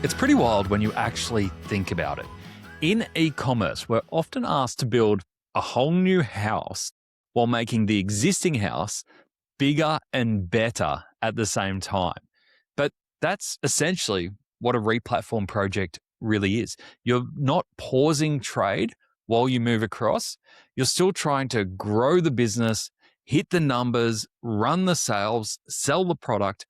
It's pretty wild when you actually think about it. In e-commerce, we're often asked to build a whole new house while making the existing house bigger and better at the same time. But that's essentially what a replatform project really is. You're not pausing trade while you move across. You're still trying to grow the business, hit the numbers, run the sales, sell the product,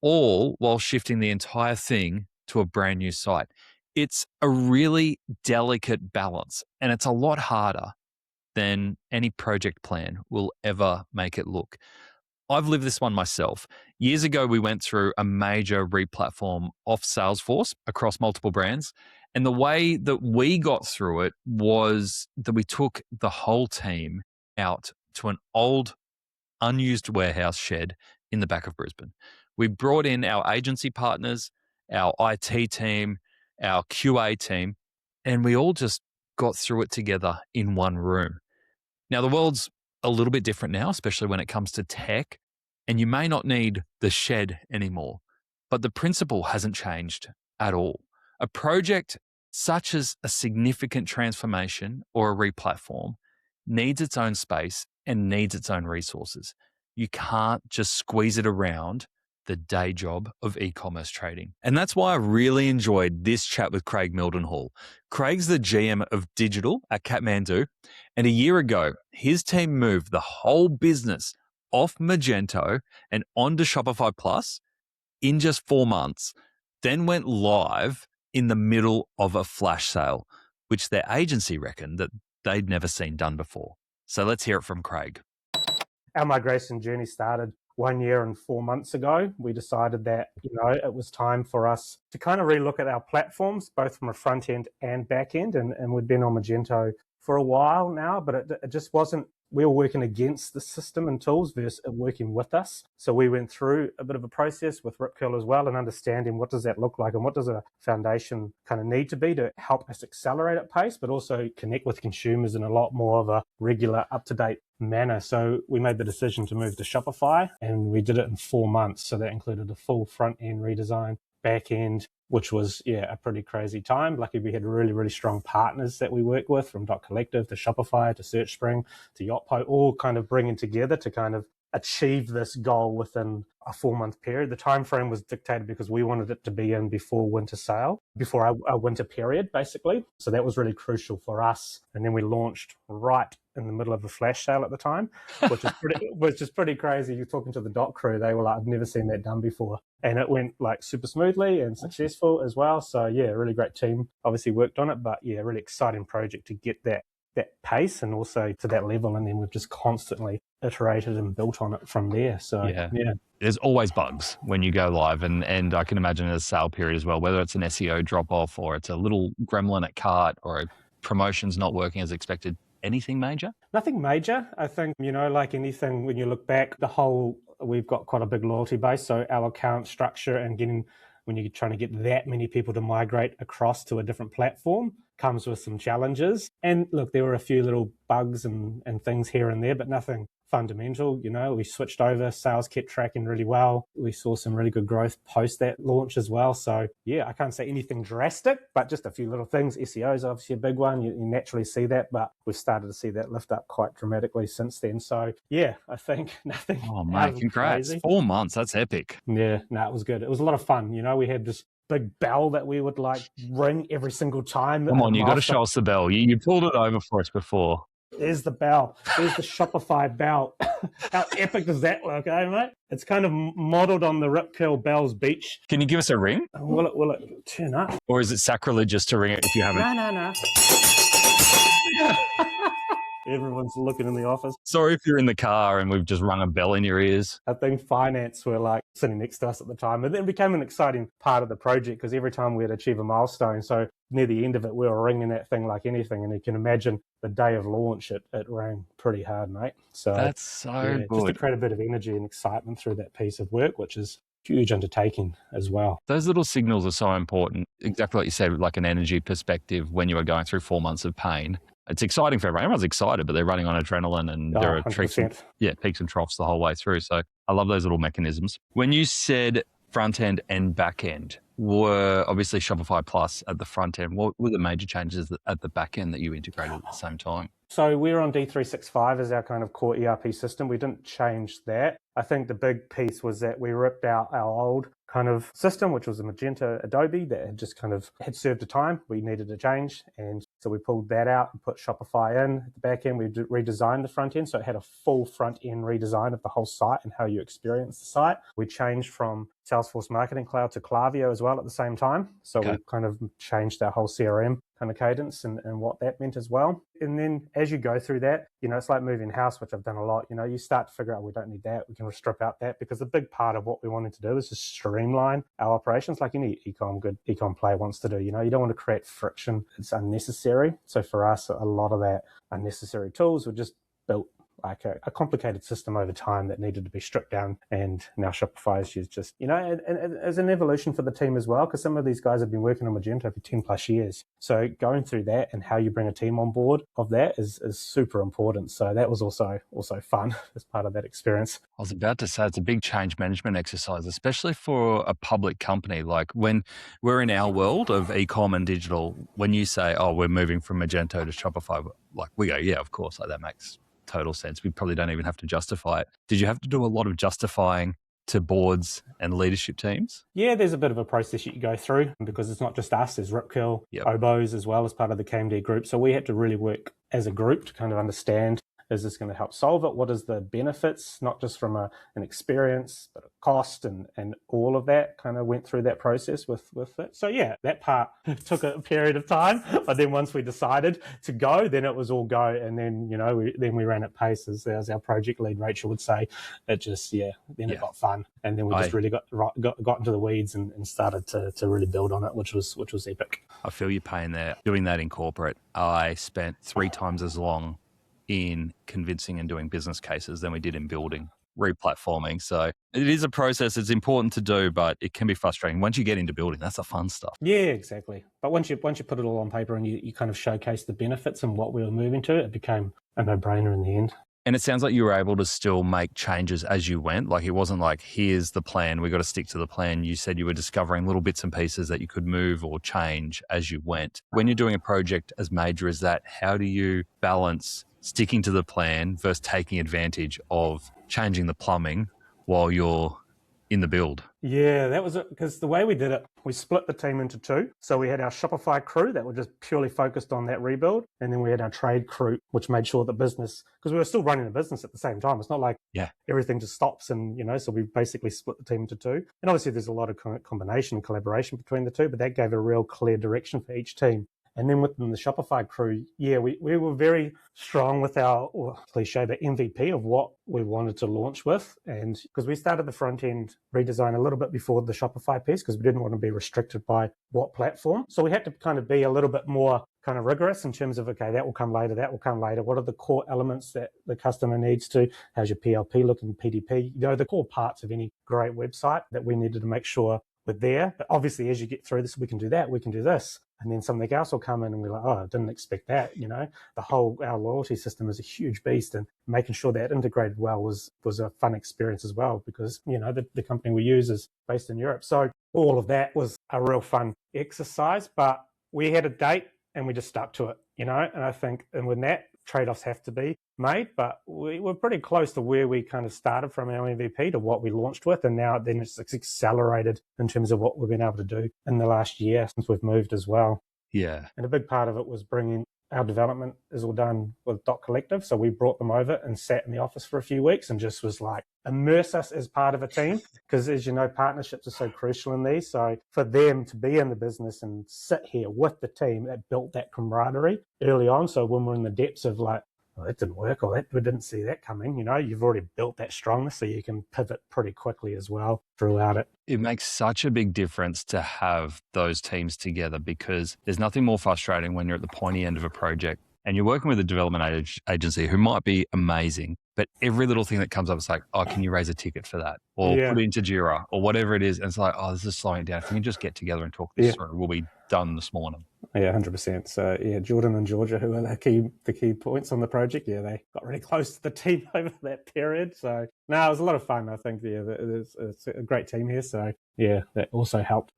all while shifting the entire thing to a brand new site. It's a really delicate balance, and it's a lot harder than any project plan will ever make it look. I've lived this one myself. Years ago, we went through a major replatform off Salesforce across multiple brands. And the way that we got through it was that we took the whole team out to an old, unused warehouse shed in the back of Brisbane. We brought in our agency partners, our IT team, our QA team, and we all just got through it together in one room. Now, the world's a little bit different now, especially when it comes to tech, and you may not need the shed anymore, but the principle hasn't changed at all. A project such as a significant transformation or a replatform needs its own space and needs its own resources. You can't just squeeze it around the day job of e-commerce trading. And that's why I really enjoyed this chat with Craig Mildenhall. Craig's the GM of digital at Kathmandu, and a year ago, his team moved the whole business off Magento and onto Shopify Plus in just 4 months, then went live in the middle of a flash sale, which their agency reckoned that they'd never seen done before. So let's hear it from Craig. Our migration journey started 1 year and 4 months ago. We decided that, it was time for us to kind of relook at our platforms, both from a front end and back end. And we'd been on Magento for a while now, but it just wasn't, we were working against the system and tools versus it working with us. So we went through a bit of a process with Rip Curl as well and understanding what does that look like and what does a foundation kind of need to be to help us accelerate at pace, but also connect with consumers in a lot more of a regular, up-to-date manner. So we made the decision to move to Shopify, and we did it in 4 months. So that included a full front-end redesign, back-end, which was, a pretty crazy time. Lucky we had really, really strong partners that we work with, from Dot Collective to Shopify to SearchSpring to Yotpo, all kind of bringing together to kind of achieve this goal within a 4-month period. The time frame was dictated because we wanted it to be in before winter sale, before our winter period, basically. So that was really crucial for us. And then we launched right in the middle of a flash sale at the time, which is pretty crazy. You're talking to the dot crew, they were like, I've never seen that done before. And it went like super smoothly and successful as well. So really great team obviously worked on it, but really exciting project to get that pace and also to that level. And then we've just constantly iterated and built on it from there. So yeah. There's always bugs when you go live, and I can imagine a sale period as well, whether it's an SEO drop off or it's a little gremlin at cart or a promotion's not working as expected. Anything major? Nothing major. I think, like anything, when you look back, we've got quite a big loyalty base. So our account structure and when you're trying to get that many people to migrate across to a different platform comes with some challenges. And look, there were a few little bugs and things here and there, but nothing fundamental. We switched over, sales kept tracking really well. We saw some really good growth post that launch as well. So I can't say anything drastic, but just a few little things. SEO is obviously a big one. You naturally see that, but we've started to see that lift up quite dramatically since then. So I think nothing. Oh mate, congrats. Crazy. 4 months, that's epic. It was good. It was a lot of fun. We had this big bell that we would like ring every single time. Come on, you got to show us the bell. You pulled it over for us before. There's the bell. There's the Shopify bell. How epic does that look, mate? It's kind of modeled on the Rip Curl Bell's beach. Can you give us a ring? Will it turn up? Or is it sacrilegious to ring it if you haven't? No. Everyone's looking in the office. Sorry if you're in the car and we've just rung a bell in your ears. I think finance were like sitting next to us at the time. And then it became an exciting part of the project because every time we'd achieve a milestone, so near the end of it, we were ringing that thing like anything. And you can imagine the day of launch, it rang pretty hard, mate. So that's so good. Just to create a bit of energy and excitement through that piece of work, which is huge undertaking as well. Those little signals are so important. Exactly what you said, like an energy perspective when you are going through 4 months of pain. It's exciting for everyone. Everyone's excited, but they're running on adrenaline and there are peaks and troughs the whole way through. So I love those little mechanisms. When you said front end and back end were obviously Shopify Plus at the front end. What were the major changes at the back end that you integrated at the same time? So we're on D365 as our kind of core ERP system. We didn't change that. I think the big piece was that we ripped out our old kind of system, which was a Magento Adobe that had served a time. We needed a change. And so we pulled that out and put Shopify in at the back end. We redesigned the front end. So it had a full front end redesign of the whole site and how you experience the site. We changed from Salesforce Marketing Cloud to Klaviyo as well at the same time. So we kind of changed our whole CRM kind of cadence and what that meant as well. And then as you go through that, it's like moving house, which I've done a lot. You start to figure out we don't need that. We can strip out that, because a big part of what we wanted to do is just streamline our operations like any good ecom player wants to do. You don't want to create friction. It's unnecessary. So for us, a lot of that unnecessary tools were just built like a complicated system over time that needed to be stripped down. And now Shopify is just, and as an evolution for the team as well, because some of these guys have been working on Magento for 10 plus years. So going through that and how you bring a team on board of that is super important. So that was also fun as part of that experience. I was about to say, it's a big change management exercise, especially for a public company. Like when we're in our world of e-com and digital, when you say, oh, we're moving from Magento to Shopify, like we go, yeah, of course, like that makes total sense. We probably don't even have to justify it. Did you have to do a lot of justifying to boards and leadership teams? Yeah, there's a bit of a process you go through, because it's not just us. There's Ripkill, Obos as well as part of the KMD group. So we had to really work as a group to kind of understand, is this going to help solve it? What is the benefits, not just from an experience, but a cost and all of that. Kind of went through that process with it. So yeah, that part took a period of time. But then once we decided to go, then it was all go. And then, we ran at pace, as our project lead, Rachel, would say. It just, it got fun. And then we just really got into the weeds and started to really build on it, which was epic. I feel your pain there. Doing that in corporate, I spent 3 times as long in convincing and doing business cases than we did in building, replatforming. So it is a process. It's important to do, but it can be frustrating. Once you get into building, that's the fun stuff. Yeah, exactly. But once you put it all on paper and you kind of showcase the benefits and what we were moving to, it became a no-brainer in the end. And it sounds like you were able to still make changes as you went. Like it wasn't like, here's the plan, we got to stick to the plan. You said you were discovering little bits and pieces that you could move or change as you went. When you're doing a project as major as that, how do you balance sticking to the plan versus taking advantage of changing the plumbing while you're in the build? Yeah, that was it. Because the way we did it, we split the team into 2. So we had our Shopify crew that were just purely focused on that rebuild. And then we had our trade crew, which made sure the business, because we were still running the business at the same time. It's not like everything just stops and, so we basically split the team into 2. And obviously there's a lot of combination and collaboration between the 2, but that gave a real clear direction for each team. And then within the Shopify crew, we were very strong with our cliche, but MVP of what we wanted to launch with. And because we started the front end redesign a little bit before the Shopify piece, because we didn't want to be restricted by what platform. So we had to kind of be a little bit more kind of rigorous in terms of, okay, that will come later. What are the core elements that the customer needs to? How's your PLP looking, PDP? The core parts of any great website that we needed to make sure were there. But obviously, as you get through this, we can do that, we can do this. And then something else will come in and we're like, oh, I didn't expect that. Our loyalty system is a huge beast, and making sure that integrated well was a fun experience as well, because, the company we use is based in Europe. So all of that was a real fun exercise, but we had a date and we just stuck to it, and I think, and when that trade-offs have to be made, but we were pretty close to where we kind of started from our MVP to what we launched with, and now then it's accelerated in terms of what we've been able to do in the last year since we've moved as well. Yeah. And a big part of it was bringing our development is all done with Dot Collective, so we brought them over and sat in the office for a few weeks and just was like, immerse us as part of a team, because as you know, partnerships are so crucial in these. So for them to be in the business and sit here with the team, that built that camaraderie early on. So when we're in the depths of like, well, that didn't work, or that we didn't see that coming, you've already built that strongness, so you can pivot pretty quickly as well throughout it. It makes such a big difference to have those teams together, because there's nothing more frustrating when you're at the pointy end of a project and you're working with a development agency who might be amazing, but every little thing that comes up is like, oh, can you raise a ticket for that? Or Yeah. put it into Jira or whatever it is. And it's like, oh, this is slowing down. If we can just get together and talk this through, we'll be done this morning. Yeah, 100%. So yeah, Jordan and Georgia, who are the key points on the project, they got really close to the team over that period. So no, it was a lot of fun. I think it's a great team here. So yeah, that also helped.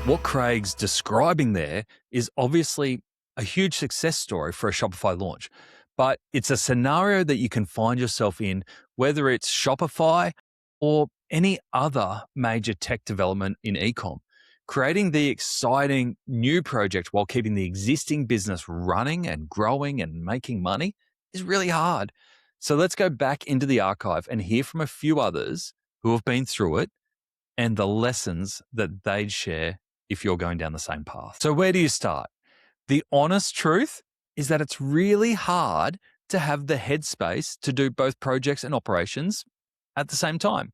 What Craig's describing there is obviously a huge success story for a Shopify launch, but it's a scenario that you can find yourself in, whether it's Shopify or any other major tech development in ecom. Creating the exciting new project while keeping the existing business running and growing and making money is really hard. So let's go back into the archive and hear from a few others who have been through it and the lessons that they'd share if you're going down the same path. So where do you start? The honest truth is that it's really hard to have the headspace to do both projects and operations at the same time.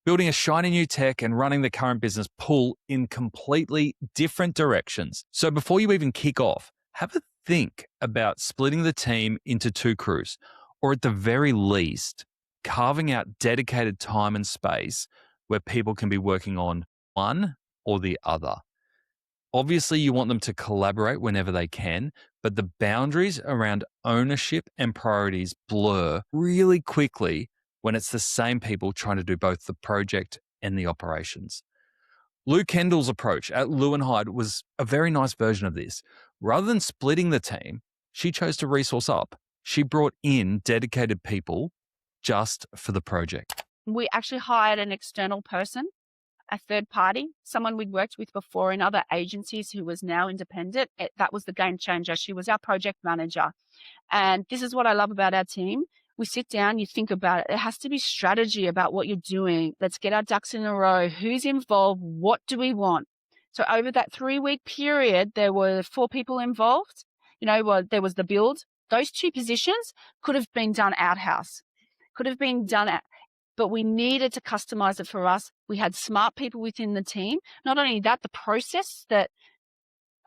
Building a shiny new tech and running the current business pull in completely different directions. So before you even kick off, have a think about splitting the team into 2 crews, or at the very least, carving out dedicated time and space where people can be working on one or the other. Obviously, you want them to collaborate whenever they can, but the boundaries around ownership and priorities blur really quickly when it's the same people trying to do both the project and the operations. Lou Kendall's approach at Louenhide was a very nice version of this. Rather than splitting the team, she chose to resource up. She brought in dedicated people just for the project. We actually hired an external person, a third party, someone we'd worked with before in other agencies who was now independent. That was the game changer. She was our project manager. And this is what I love about our team. We sit down, you think about it. There has to be strategy about what you're doing. Let's get our ducks in a row. Who's involved? What do we want? So over that 3-week period, there were 4 people involved. There was the build. Those 2 positions could have been done outhouse, could have been done but we needed to customize it for us. We had smart people within the team. Not only that, the process that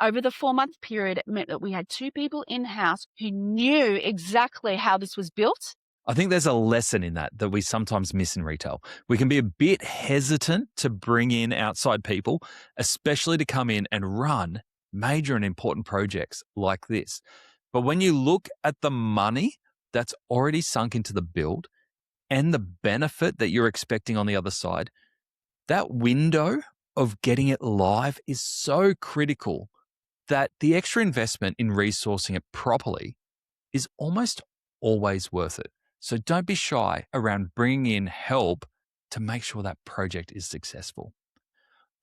over the 4-month period, it meant that we had 2 people in-house who knew exactly how this was built. I think there's a lesson in that we sometimes miss in retail. We can be a bit hesitant to bring in outside people, especially to come in and run major and important projects like this. But when you look at the money that's already sunk into the build and the benefit that you're expecting on the other side, that window of getting it live is so critical that the extra investment in resourcing it properly is almost always worth it. So don't be shy around bringing in help to make sure that project is successful.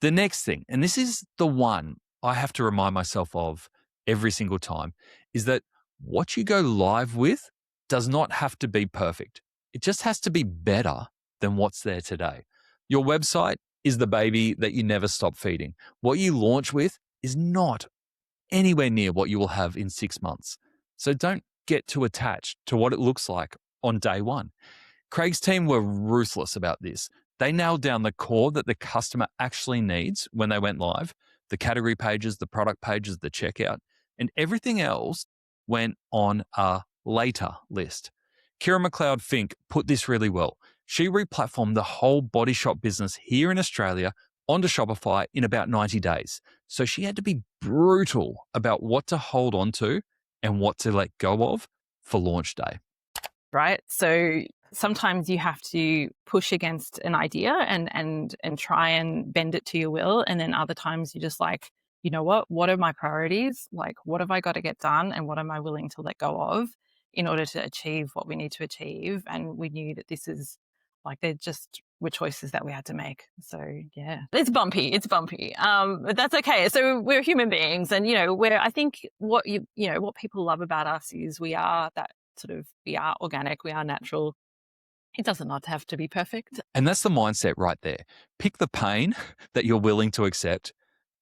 The next thing, and this is the one I have to remind myself of every single time, is that what you go live with does not have to be perfect. It just has to be better than what's there today. Your website is the baby that you never stop feeding. What you launch with is not anywhere near what you will have in 6 months. So don't get too attached to what it looks like on day one. Craig's team were ruthless about this. They nailed down the core that the customer actually needs when they went live, the category pages, the product pages, the checkout, and everything else went on a later list. Kira Macleod-Finke put this really well. She replatformed the whole body shop business here in Australia onto Shopify in about 90 days. So she had to be brutal about what to hold on to and what to let go of for launch day. Right? So sometimes you have to push against an idea and try and bend it to your will. And then other times you're just like, you know what are my priorities? Like, what have I got to get done? And what am I willing to let go of in order to achieve what we need to achieve? And we knew that this is like, they just were choices that we had to make. So yeah, it's bumpy. But that's okay. So we're human beings, and I think what people love about us is we are organic, we are natural. It doesn't not have to be perfect. And that's the mindset right there. Pick the pain that you're willing to accept,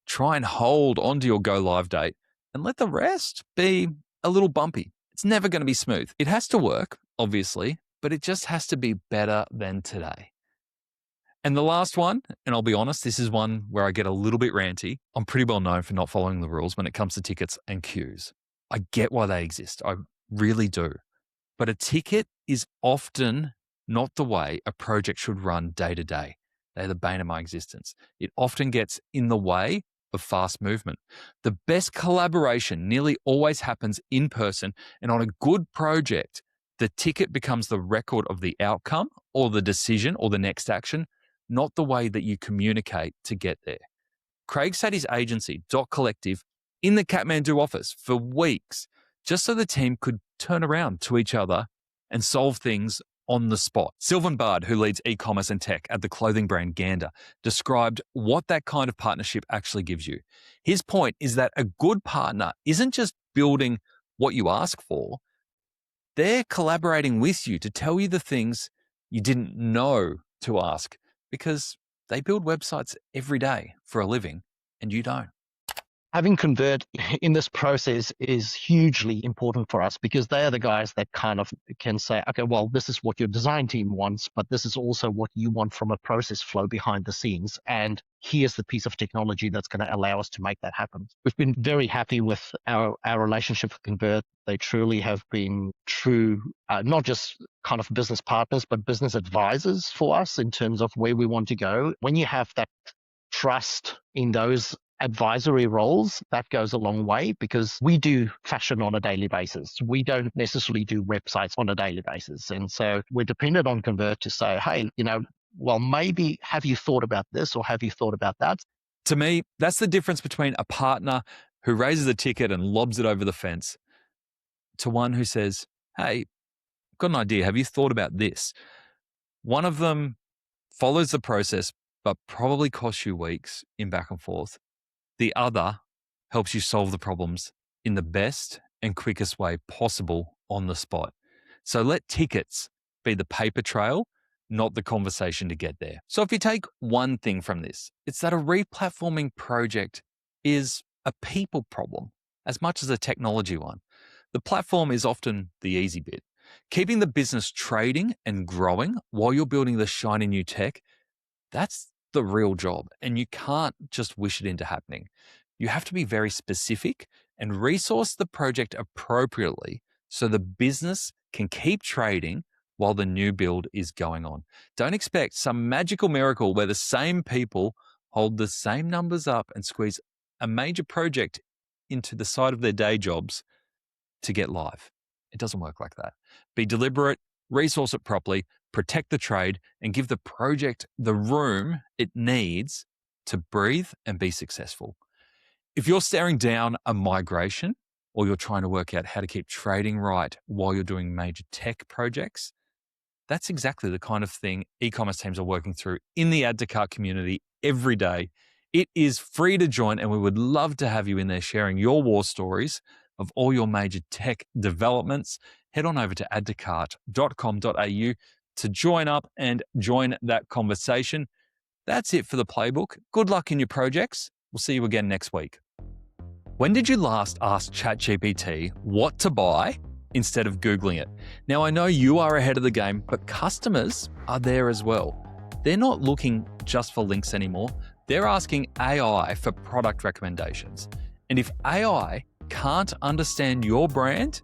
try and hold onto your go live date, and let the rest be a little bumpy. It's never going to be smooth. It has to work, obviously, but it just has to be better than today. And the last one, and I'll be honest, this is one where I get a little bit ranty. I'm pretty well known for not following the rules when it comes to tickets and queues. I get why they exist. I really do. But a ticket is often not the way a project should run day to day. They're the bane of my existence. It often gets in the way of fast movement. The best collaboration nearly always happens in person, and on a good project, the ticket becomes the record of the outcome or the decision or the next action, not the way that you communicate to get there. Craig sat his agency, Dot Collective, in the Kathmandu office for weeks, just so the team could turn around to each other and solve things on the spot. Silvan Baard, who leads e-commerce and tech at the clothing brand Ghanda, described what that kind of partnership actually gives you. His point is that a good partner isn't just building what you ask for, they're collaborating with you to tell you the things you didn't know to ask, because they build websites every day for a living and you don't. Having Convert in this process is hugely important for us because they are the guys that kind of can say, okay, well, this is what your design team wants, but this is also what you want from a process flow behind the scenes. And here's the piece of technology that's going to allow us to make that happen. We've been very happy with our relationship with Convert. They truly have been true, not just kind of business partners, but business advisors for us in terms of where we want to go. When you have that trust in those advisory roles, that goes a long way because we do fashion on a daily basis. We don't necessarily do websites on a daily basis. And so we're dependent on Convert to say, hey, well, maybe have you thought about this or have you thought about that? To me, that's the difference between a partner who raises a ticket and lobs it over the fence to one who says, hey, I've got an idea. Have you thought about this? One of them follows the process, but probably costs you weeks in back and forth. The other helps you solve the problems in the best and quickest way possible on the spot. So let tickets be the paper trail, not the conversation to get there. So if you take one thing from this, it's that a replatforming project is a people problem as much as a technology one. The platform is often the easy bit. Keeping the business trading and growing while you're building the shiny new tech, that's the real job, and you can't just wish it into happening. You have to be very specific and resource the project appropriately so the business can keep trading while the new build is going on. Don't expect some magical miracle where the same people hold the same numbers up and squeeze a major project into the side of their day jobs to get live. It doesn't work like that. Be deliberate, resource it properly, protect the trade, and give the project the room it needs to breathe and be successful. If you're staring down a migration or you're trying to work out how to keep trading right while you're doing major tech projects, that's exactly the kind of thing e-commerce teams are working through in the Add to Cart community every day. It is free to join, and we would love to have you in there sharing your war stories of all your major tech developments. Head on over to addtocart.com.au to join up and join that conversation. That's it for the playbook. Good luck in your projects. We'll see you again next week. When did you last ask ChatGPT what to buy instead of Googling it? Now, I know you are ahead of the game, but customers are there as well. They're not looking just for links anymore. They're asking AI for product recommendations. And if AI can't understand your brand,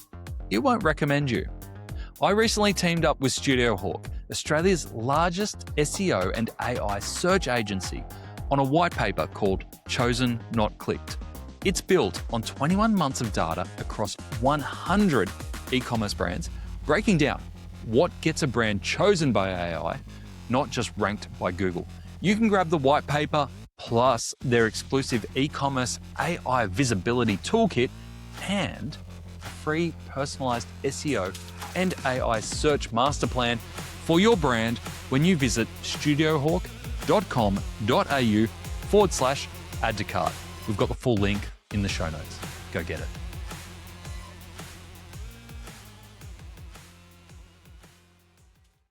it won't recommend you. I recently teamed up with Studio Hawk, Australia's largest SEO and AI search agency, on a white paper called Chosen Not Clicked. It's built on 21 months of data across 100 e-commerce brands, breaking down what gets a brand chosen by AI, not just ranked by Google. You can grab the white paper plus their exclusive e-commerce AI visibility toolkit and a free personalized SEO and AI search master plan for your brand when you visit studiohawk.com.au/add to cart. We've got the full link in the show notes. Go get it.